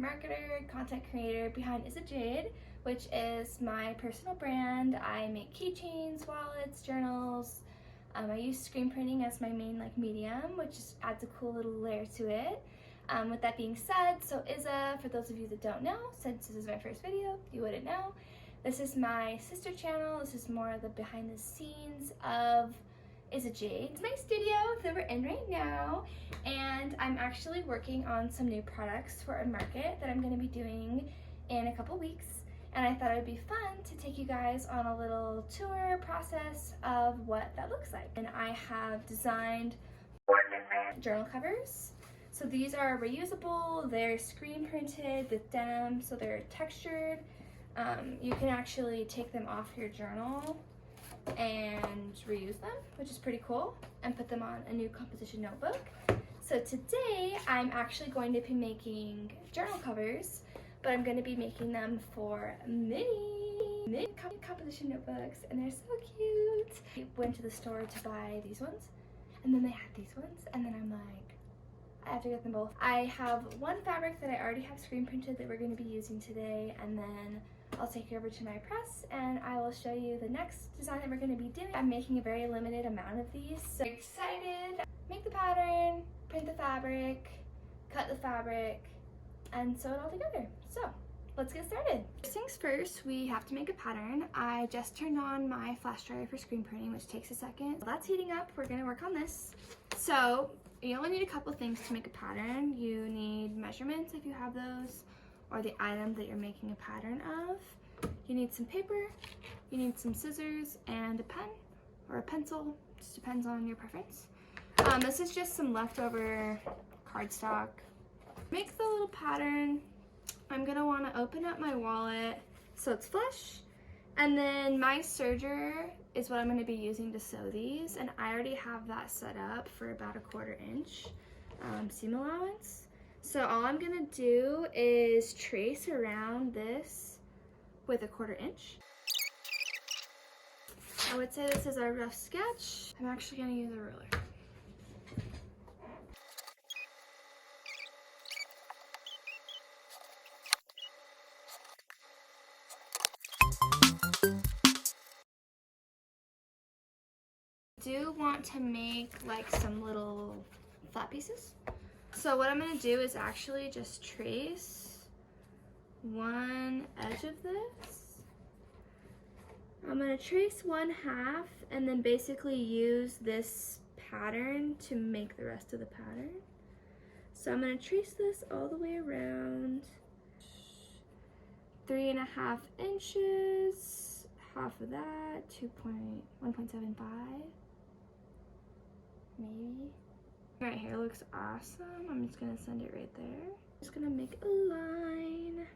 marketer, content creator behind SewIZAA, which is my personal brand. I make keychains, wallets, journals. I use screen printing as my main medium, which just adds a cool little layer to it. With that being said, SewIZAA, for those of you that don't know, since this is my first video, you wouldn't know, this is my sister channel. This is more of the behind the scenes of SewIZAA. It's my studio that we're in right now, and I'm actually working on some new products for a market that I'm going to be doing in a couple weeks. And I thought it would be fun to take you guys on a little tour process of what that looks like. And I have designed 4 different journal covers. So these are reusable, they're screen printed with denim, so they're textured. You can actually take them off your journal and reuse them, which is pretty cool, and put them on a new composition notebook. So today I'm actually going to be making journal covers, but I'm going to be making them for mini composition notebooks, and they're so cute. I went to the store to buy these ones, and then they had these ones, and then I'm like, I have to get them both. I have one fabric that I already have screen printed that we're going to be using today, and then I'll take you over to my press and I will show you the next design that we're going to be doing. I'm making a very limited amount of these, so I'm excited. Make the pattern, print the fabric, cut the fabric, and sew it all together. So let's get started. First things first, we have to make a pattern. I just turned on my flash drive for screen printing, which takes a second. While that's heating up, we're going to work on this. So you only need a couple things to make a pattern. You need measurements if you have those, or the item that you're making a pattern of. You need some paper, you need some scissors, and a pen or a pencil, just depends on your preference. This is just some leftover cardstock. Make the little pattern. I'm gonna wanna open up my wallet so it's flush, and then my serger is what I'm gonna be using to sew these, and I already have that set up for about 1/4 inch seam allowance. So all I'm gonna do is trace around this with 1/4 inch. I would say this is a rough sketch. I'm actually gonna use a ruler. I do want to make some little flat pieces. So what I'm going to do is actually just trace one edge of this. I'm going to trace 1/2 and then basically use this pattern to make the rest of the pattern. So I'm going to trace this all the way around. 3.5 inches, half of that, 1.75, maybe. Right here looks awesome. I'm just gonna send it right there. Just gonna make a line.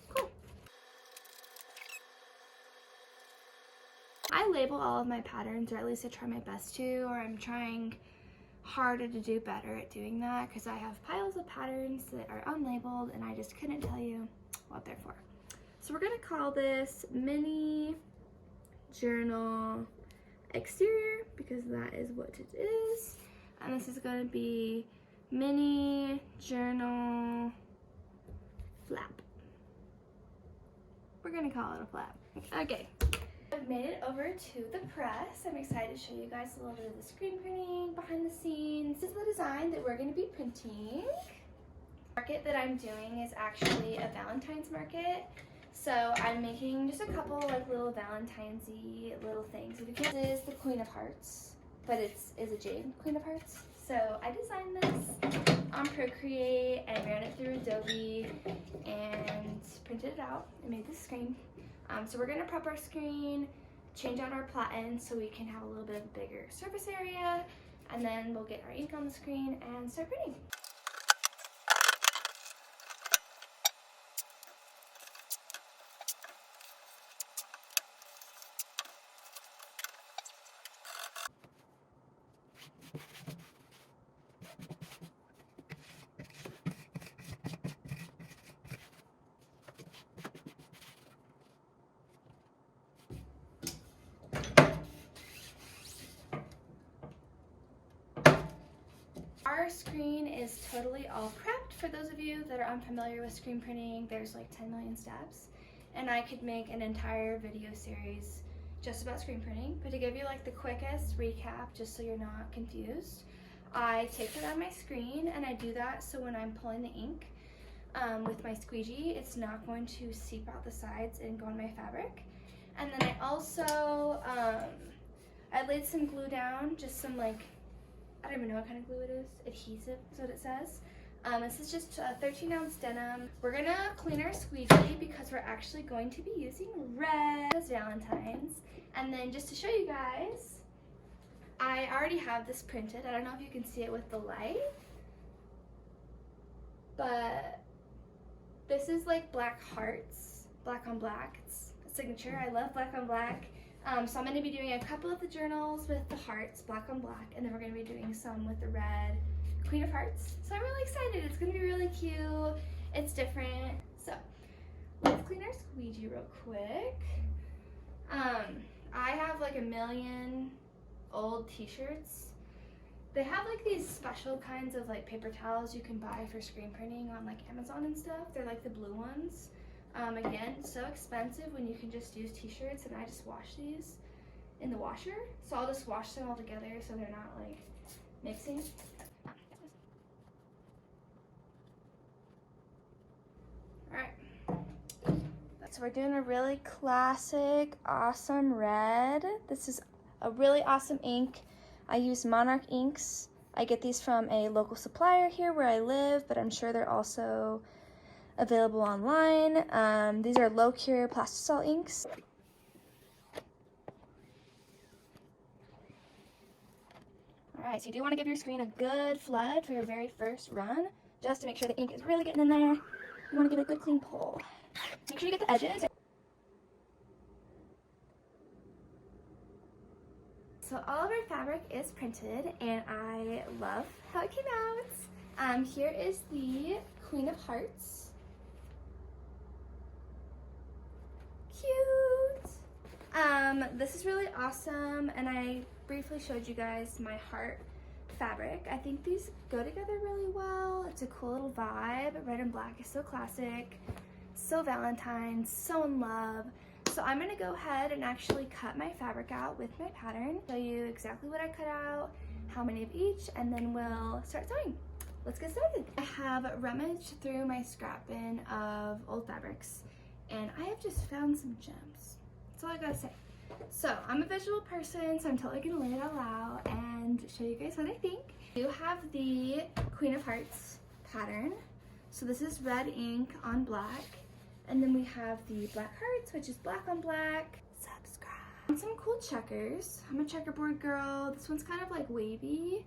Cool. I label all of my patterns, or at least I try my best to, or I'm trying harder to do better at doing that, because I have piles of patterns that are unlabeled and I just couldn't tell you what they're for. So we're gonna call this mini journal exterior, because that is what it is, and this is going to be mini journal flap. We're going to call it a flap. Okay, I've made it over to the press. I'm excited to show you guys a little bit of the screen printing behind the scenes. This is the design that we're going to be printing. The market that I'm doing is actually a Valentine's market. So I'm making just a couple little Valentine's-y little things. This is the Queen of Hearts, but it's SewIZAA Queen of Hearts. So I designed this on Procreate and ran it through Adobe and printed it out and made this screen. So we're gonna prep our screen, change out our platen so we can have a little bit of a bigger surface area, and then we'll get our ink on the screen and start printing. Our screen screen is totally all prepped. For those of you that are unfamiliar with screen printing, there's like 10 million steps, and I could make an entire video series just about screen printing. But to give you like the quickest recap, just so you're not confused, I take it on my screen, and I do that so when I'm pulling the ink with my squeegee, it's not going to seep out the sides and go on my fabric. And then I also, I laid some glue down, just some like, I don't even know what kind of glue it is. Adhesive is what it says. This is just a 13-ounce denim. We're gonna clean our squeegee because we're actually going to be using red as Valentines. And then just to show you guys, I already have this printed. I don't know if you can see it with the light, but this is like black hearts, black on black. It's a signature. I love black on black. So I'm going to be doing a couple of the journals with the hearts, black on black, and then we're going to be doing some with the red Queen of Hearts. So I'm really excited. It's going to be really cute. It's different. So let's clean our squeegee real quick. I have like a million old t-shirts. They have like these special kinds of like paper towels you can buy for screen printing on like Amazon and stuff. They're like the blue ones. Again, so expensive when you can just use t-shirts, and I just wash these in the washer. So I'll just wash them all together so they're not like mixing. Alright, so we're doing a really classic, awesome red. This is a really awesome ink. I use Monarch inks. I get these from a local supplier here where I live, but I'm sure they're also available online. These are low cure plastisol inks. Alright, so you do want to give your screen a good flood for your very first run, just to make sure the ink is really getting in there. You want to give it a good clean pull. Make sure you get the edges. So all of our fabric is printed, and I love how it came out. Here is the Queen of Hearts. Cute. This is really awesome, and I briefly showed you guys my heart fabric. I think these go together really well. It's a cool little vibe. Red and black is so classic, so Valentine's, so in love. So I'm gonna go ahead and actually cut my fabric out with my pattern, show you exactly what I cut out, how many of each, and then we'll start sewing. Let's get started. I have rummaged through my scrap bin of old fabrics, and I have just found some gems. That's all I gotta say. So I'm a visual person, so I'm totally gonna lay it all out and show you guys what I think. I do have the Queen of Hearts pattern. So this is red ink on black. And then we have the Black Hearts, which is black on black. Subscribe. Some cool checkers. I'm a checkerboard girl. This one's kind of like wavy,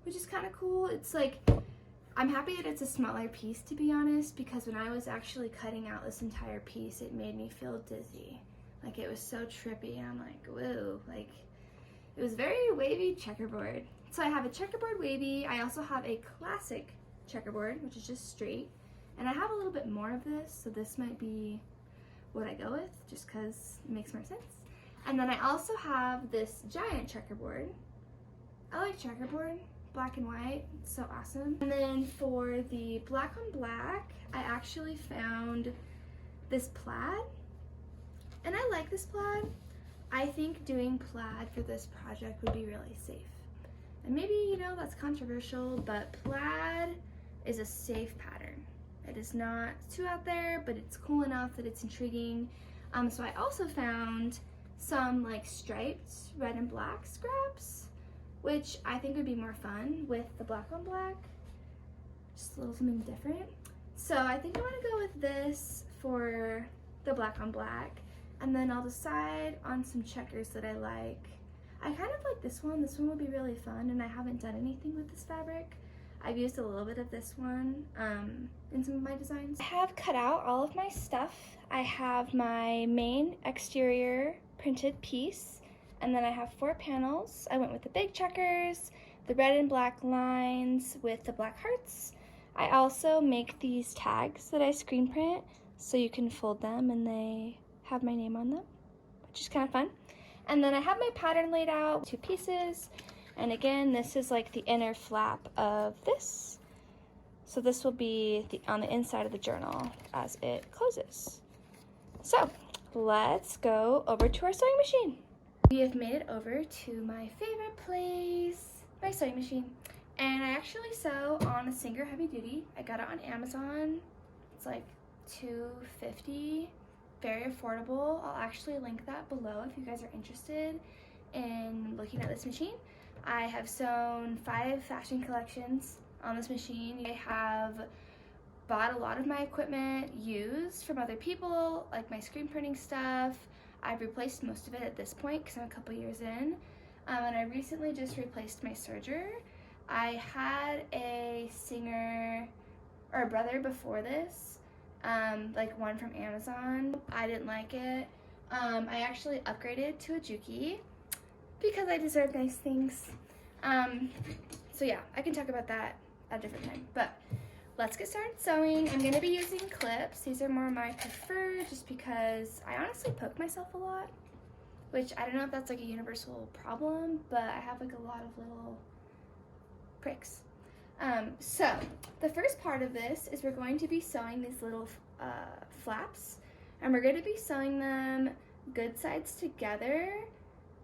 which is kind of cool. It's like, I'm happy that it's a smaller piece, to be honest, because when I was actually cutting out this entire piece, it made me feel dizzy. Like, it was so trippy, and I'm like, whoa, like, it was very wavy checkerboard. So I have a checkerboard wavy. I also have a classic checkerboard, which is just straight. And I have a little bit more of this, so this might be what I go with, just because it makes more sense. And then I also have this giant checkerboard. I like checkerboard, black and white, it's so awesome. And then for the black on black, I actually found this plaid. And I like this plaid. I think doing plaid for this project would be really safe. And maybe, you know, that's controversial, but plaid is a safe pattern. It is not too out there, but it's cool enough that it's intriguing. So I also found some like striped red and black scraps, which I think would be more fun with the black on black. Just a little something different. So I think I want to go with this for the black on black, and then I'll decide on some checkers that I like. I kind of like this one. This one would be really fun, and I haven't done anything with this fabric. I've used a little bit of this one in some of my designs. I have cut out all of my stuff. I have my main exterior printed piece, and then I have 4 panels. I went with the big checkers, the red and black lines with the black hearts. I also make these tags that I screen print so you can fold them and they have my name on them, which is kind of fun. And then I have my pattern laid out, 2 pieces. And again, this is like the inner flap of this. So this will be on the inside of the journal as it closes. So let's go over to our sewing machine. We have made it over to my favorite place, my sewing machine. And I actually sew on a Singer Heavy Duty. I got it on Amazon. It's like $2.50, very affordable. I'll actually link that below if you guys are interested in looking at this machine. I have sewn 5 fashion collections on this machine. I have bought a lot of my equipment used from other people, like my screen printing stuff. I've replaced most of it at this point because I'm a couple years in. And I recently just replaced my serger. I had a Singer, or a Brother before this, like one from Amazon. I didn't like it. I actually upgraded to a Juki because I deserve nice things. So yeah, I can talk about that at a different time, but let's get started sewing. I'm gonna be using clips. These are more my preferred just because I honestly poke myself a lot, which I don't know if that's like a universal problem, but I have like a lot of little pricks. So the first part of this is we're going to be sewing these little flaps, and we're going to be sewing them good sides together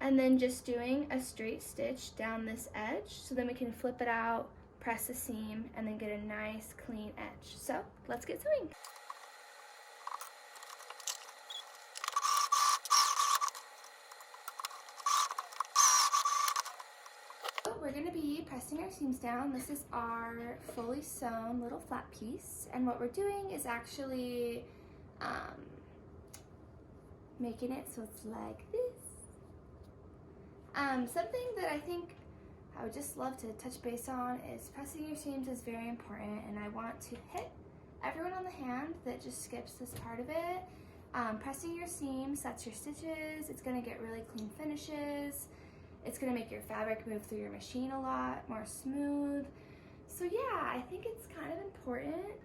and then just doing a straight stitch down this edge, so then we can flip it out, press the seam, and then get a nice clean edge. So let's get sewing. We're going to be pressing our seams down. This is our fully sewn little flat piece, and what we're doing is actually making it so it's like this. Something that I think I would just love to touch base on is pressing your seams is very important, and I want to hit everyone on the hand that just skips this part of it. Pressing your seams sets your stitches. It's going to get really clean finishes. It's going to make your fabric move through your machine a lot more smooth. So yeah, I think it's kind of important.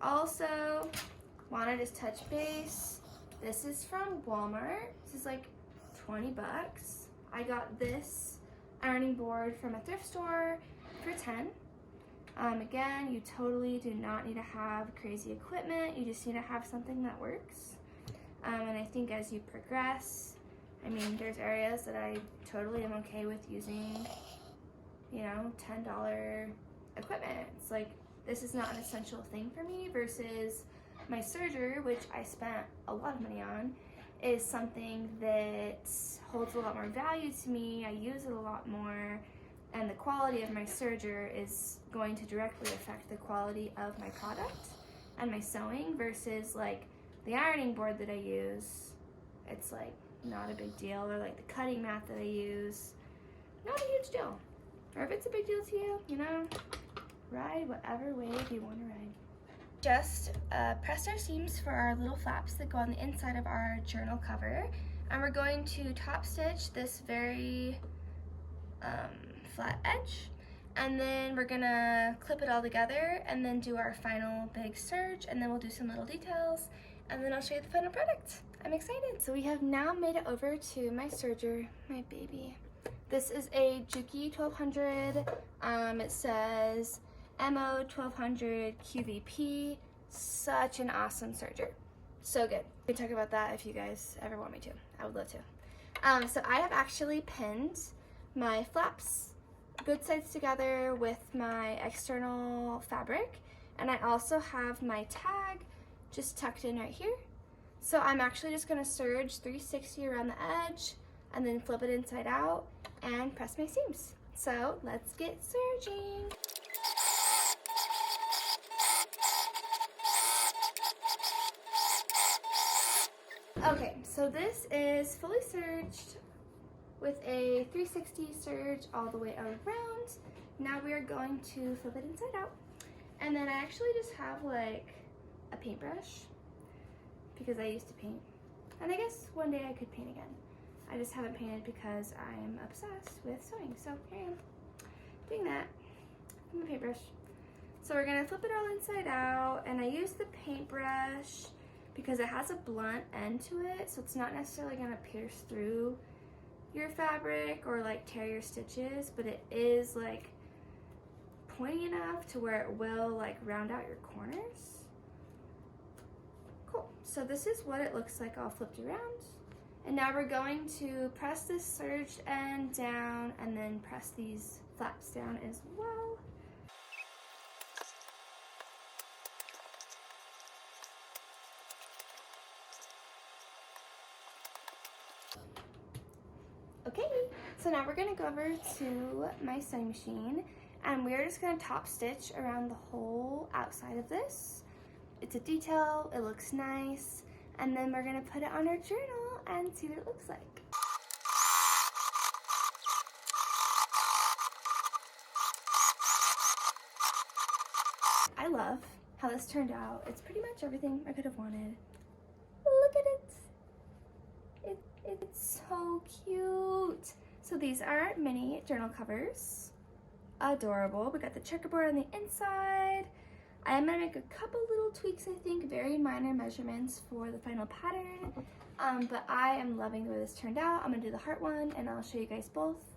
Also, want to just touch base. This is from Walmart. This is like 20 bucks. I got this ironing board from a thrift store for 10. Again, you totally do not need to have crazy equipment. You just need to have something that works. And I think as you progress, I mean, there's areas that I totally am okay with using, you know, $10 equipment. It's like, this is not an essential thing for me versus my serger, which I spent a lot of money on, is something that holds a lot more value to me. I use it a lot more, and the quality of my serger is going to directly affect the quality of my product and my sewing versus like the ironing board that I use. It's like not a big deal, or like the cutting mat that I use, not a huge deal. Or if it's a big deal to you, you know, ride whatever wave you want to ride. Just pressed our seams for our little flaps that go on the inside of our journal cover, and we're going to top stitch this very flat edge, and then we're gonna clip it all together and then do our final big serge, and then we'll do some little details, and then I'll show you the final product. I'm excited. So we have now made it over to my serger, my baby. This is a Juki 1200. It says MO 1200 QVP. Such an awesome serger. So good. We can talk about that if you guys ever want me to. I would love to. So I have actually pinned my flaps good sides together with my external fabric, and I also have my tag just tucked in right here. So I'm actually just going to serge 360 around the edge and then flip it inside out and press my seams. So let's get serging. Okay, so this is fully serged with a 360 serge all the way around. Now we are going to flip it inside out. And then I actually just have like a paintbrush, because I used to paint, and I guess one day I could paint again. I just haven't painted because I'm obsessed with sewing, so here I am doing that with my paintbrush. So we're gonna flip it all inside out, and I use the paintbrush because it has a blunt end to it, so it's not necessarily gonna pierce through your fabric or like tear your stitches, but it is like pointy enough to where it will like round out your corners. Cool, so this is what it looks like all flipped around. And now we're going to press this serge end down and then press these flaps down as well. Okay, so now we're gonna go over to my sewing machine and we're just gonna top stitch around the whole outside of this. It's a detail, it looks nice, and then we're gonna put it on our journal and see what it looks like. I love how this turned out. It's pretty much everything I could have wanted. Look at it. It's so cute. So these are mini journal covers. Adorable. We got the checkerboard on the inside. I am gonna make a couple little tweaks, I think, very minor measurements for the final pattern. But I am loving the way this turned out. I'm gonna do the heart one and I'll show you guys both.